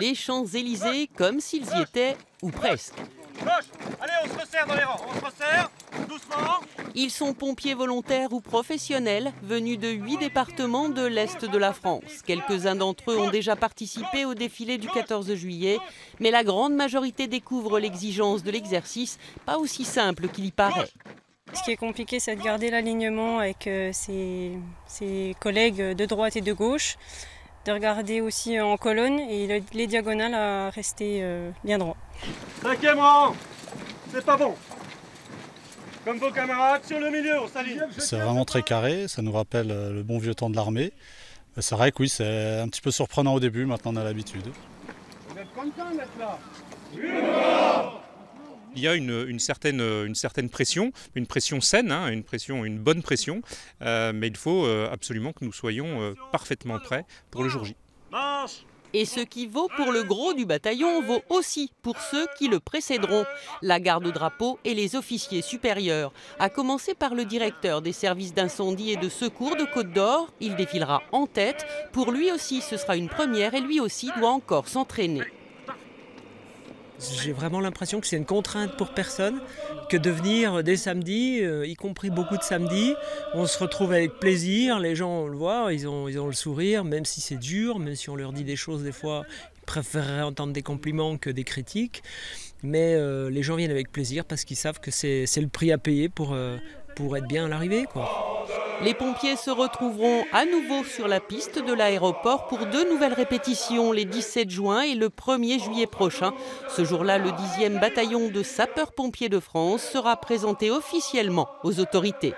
Les Champs-Élysées comme s'ils y étaient, ou presque. Gauche. Allez, on se resserre dans les rangs, on se resserre, doucement. Ils sont pompiers volontaires ou professionnels, venus de 8 départements de l'Est de la France. Quelques-uns d'entre eux ont déjà participé au défilé du 14 juillet, mais la grande majorité découvre l'exigence de l'exercice, pas aussi simple qu'il y paraît. Ce qui est compliqué, c'est de garder l'alignement avec ses collègues de droite et de gauche, de regarder aussi en colonne et les diagonales à rester bien droit. 5e rang, c'est pas bon. Comme vos camarades, sur le milieu, on s'aligne. C'est vraiment très carré, ça nous rappelle le bon vieux temps de l'armée. C'est vrai que oui, c'est un petit peu surprenant au début, maintenant on a l'habitude. Vous êtes contents d'être là? Il y a une certaine pression, une pression saine, hein, une bonne pression, mais il faut absolument que nous soyons parfaitement prêts pour le jour J. Marche. Et ce qui vaut pour le gros du bataillon vaut aussi pour ceux qui le précéderont, la garde au drapeau et les officiers supérieurs. À commencer par le directeur des services d'incendie et de secours de Côte d'Or, il défilera en tête. Pour lui aussi, ce sera une première et lui aussi doit encore s'entraîner. J'ai vraiment l'impression que c'est une contrainte pour personne, que de venir dès samedi, y compris beaucoup de samedis, on se retrouve avec plaisir, les gens on le voit, ils ont le sourire, même si c'est dur, même si on leur dit des choses des fois, ils préféreraient entendre des compliments que des critiques, mais les gens viennent avec plaisir parce qu'ils savent que c'est le prix à payer pour être bien à l'arrivée, quoi. Les pompiers se retrouveront à nouveau sur la piste de l'aéroport pour 2 nouvelles répétitions, les 17 juin et le 1er juillet prochain. Ce jour-là, le 10e bataillon de sapeurs-pompiers de France sera présenté officiellement aux autorités.